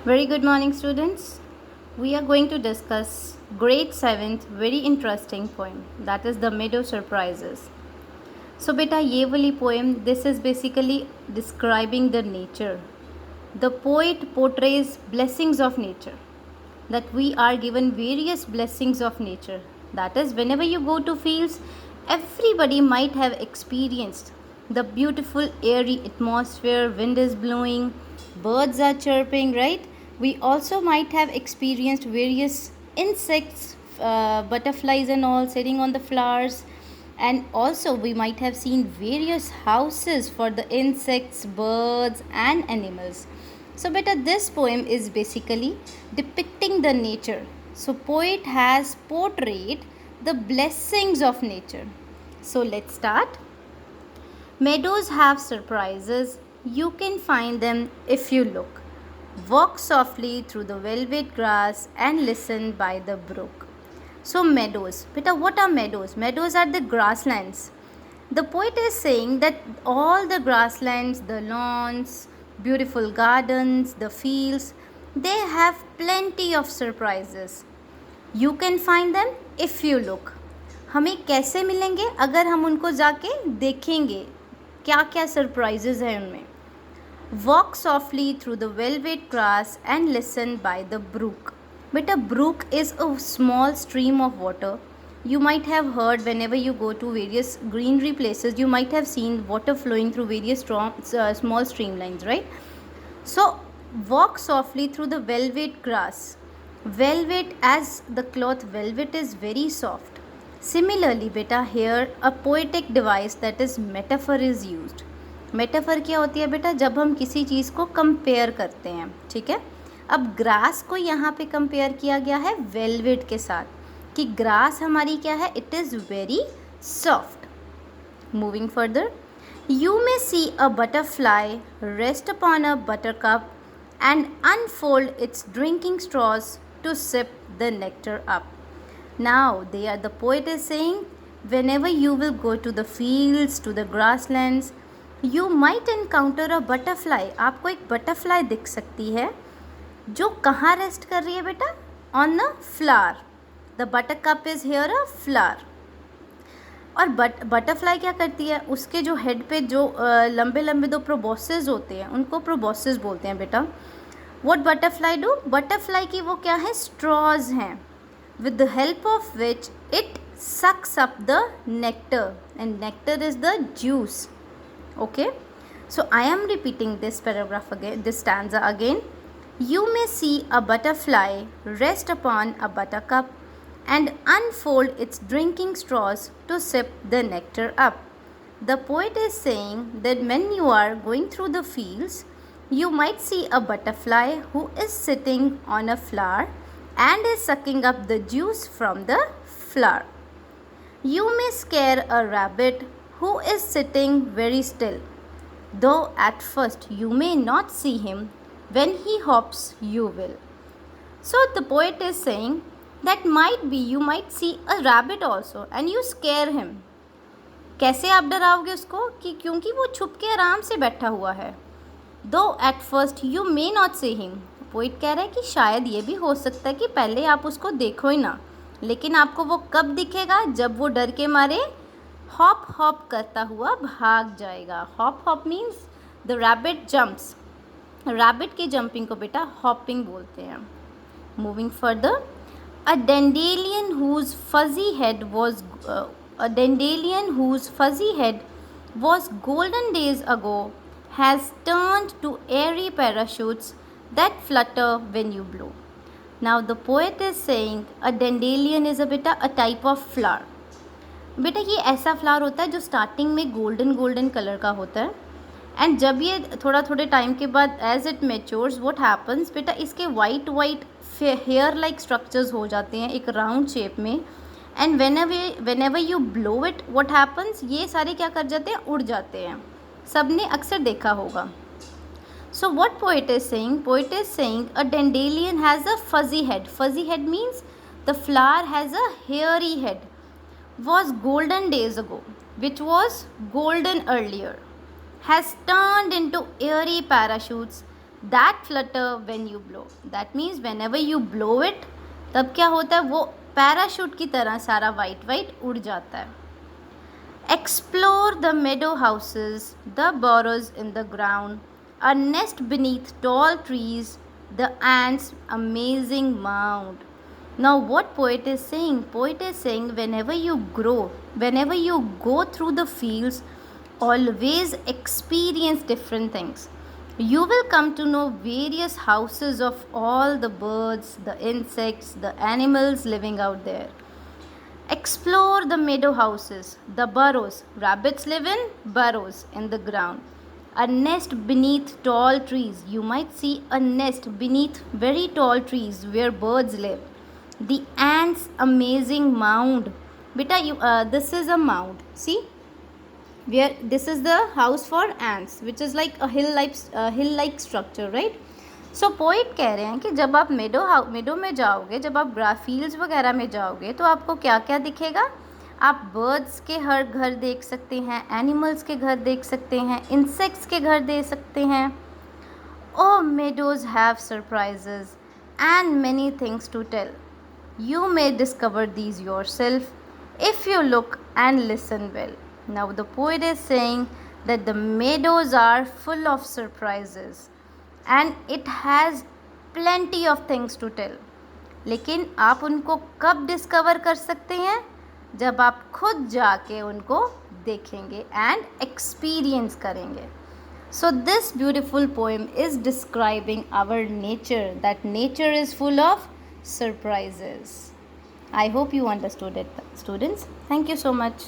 Very good morning, students. We are going to discuss grade 7th very interesting poem, that is the Meadow Surprises. So beta ये वाली poem, this is basically describing the nature. The poet portrays blessings of nature, that we are given various blessings of nature. That is, whenever you go to fields, everybody might have experienced the beautiful airy atmosphere, wind is blowing, birds are chirping, right? We also might have experienced various insects, butterflies and all sitting on the flowers, and also we might have seen various houses for the insects, birds and animals. So beta, this poem is basically depicting the nature. So poet has portrayed the blessings of nature. So let's start. Meadows have surprises. You can find them if you look. Walk softly through the velvet grass and listen by the brook. So meadows. Beta, what are meadows? Meadows are the grasslands. The poet is saying that all the grasslands, the lawns, beautiful gardens, the fields, they have plenty of surprises. You can find them if you look. हमें कैसे मिलेंगे? अगर हम उनको जाके देखेंगे क्या क्या सरप्राइजेज हैं उनमें. Walk softly through the velvet grass and listen by the brook. But a brook is a small stream of water. You might have heard whenever you go to various greenery places, you might have seen water flowing through various small streamlines, right? So walk softly through the velvet grass. Velvet, as the cloth velvet is very soft. Similarly beta, here a poetic device, that is metaphor, is used. Metaphor क्या होती है बेटा? जब हम किसी चीज़ को compare करते हैं, ठीक है. अब ग्रास को यहाँ पे कंपेयर किया गया है वेलवेट के साथ, कि ग्रास हमारी क्या है? It is very soft. Moving further, you may see a butterfly rest upon a buttercup and unfold its drinking straws to sip the nectar up. Now the poet is saying, whenever you will go to the fields, to the grasslands, you might encounter a butterfly. आपको एक butterfly दिख सकती है जो कहाँ rest कर रही है बेटा? On a flower. The butter cup is here a flower. और बटरफ्लाई क्या करती है? उसके जो हेड पे जो लंबे लंबे दो प्रोबोसेस होते हैं, उनको प्रोबोसेस बोलते हैं बेटा. What butterfly do? बटरफ्लाई की वो क्या है? स्ट्रॉज हैं, with the help of which it sucks up the nectar, and nectar is the juice. Okay, so I am repeating this paragraph again, this stanza again. You may see a butterfly rest upon a buttercup and unfold its drinking straws to sip the nectar up. The poet is saying that when you are going through the fields, you might see a butterfly who is sitting on a flower and is sucking up the juice from the flower. You may scare a rabbit who is sitting very still, though at first you may not see him. When he hops, you will. So the poet is saying that might be you might see a rabbit also and you scare him. कैसे आप डराओगे उसको? कि क्योंकि वो छुप के आराम से बैठा हुआ है. Though at first you may not see him. Poet कह रहा है कि शायद ये भी हो सकता है कि पहले आप उसको देखो ही ना, लेकिन आपको वो कब दिखेगा? जब वो डर के मारे हॉप हॉप करता हुआ भाग जाएगा. Hop hop means the rabbit jumps. Rabbit की जंपिंग को बेटा हॉपिंग बोलते हैं. Moving further, a dandelion whose fuzzy head was golden days ago has turned to airy parachutes that flutter when you blow. Now the poet is saying a dandelion is a type of flower. बेटा ये ऐसा flower होता है जो starting में golden colour का होता है, एंड जब ये थोड़े टाइम के बाद as it matures what happens बेटा, इसके वाइट हेयर लाइक स्ट्रक्चर्स हो जाते हैं एक राउंड शेप में, and whenever you blow it what happens, ये सारे क्या कर जाते हैं? उड़ जाते हैं. सब ने अक्सर देखा होगा. So what poet is saying? Poet is saying a dandelion has a fuzzy head. Fuzzy head means the flower has a hairy head. Was golden days ago, which was golden earlier. Has turned into airy parachutes that flutter when you blow. That means whenever you blow it, तब क्या होता है, वो parachute की तरह सारा white उड़ जाता है. Explore the meadow houses, the burrows in the ground, a nest beneath tall trees, the ants' amazing mound. Now, what poet is saying? Poet is saying whenever you grow, whenever you go through the fields, always experience different things. You will come to know various houses of all the birds, the insects, the animals living out there. Explore the meadow houses, the burrows. Rabbits live in burrows in the ground. A nest beneath tall trees. You might see a nest beneath very tall trees where birds live. The ants' amazing mound. Beta, this is a mound. See, where this is the house for ants, which is like a hill-like structure, right? So poet कह रहे हैं कि जब आप मेडो में जाओगे, जब आप फील्ड्स वगैरह में जाओगे, तो आपको क्या क्या दिखेगा? आप बर्ड्स के हर घर देख सकते हैं, एनिमल्स के घर देख सकते हैं, इंसेक्ट्स के घर देख सकते हैं. Oh meadows have surprises and many things to tell. You may discover these yourself if you look and listen well. Now, the poet is saying that the meadows are full of surprises and it has plenty of things to tell. लेकिन आप उनको कब discover कर सकते हैं? जब आप खुद जाके उनको देखेंगे and experience करेंगे. So this beautiful poem is describing our nature, that nature is full of surprises. I hope you understood it, students. Thank you so much.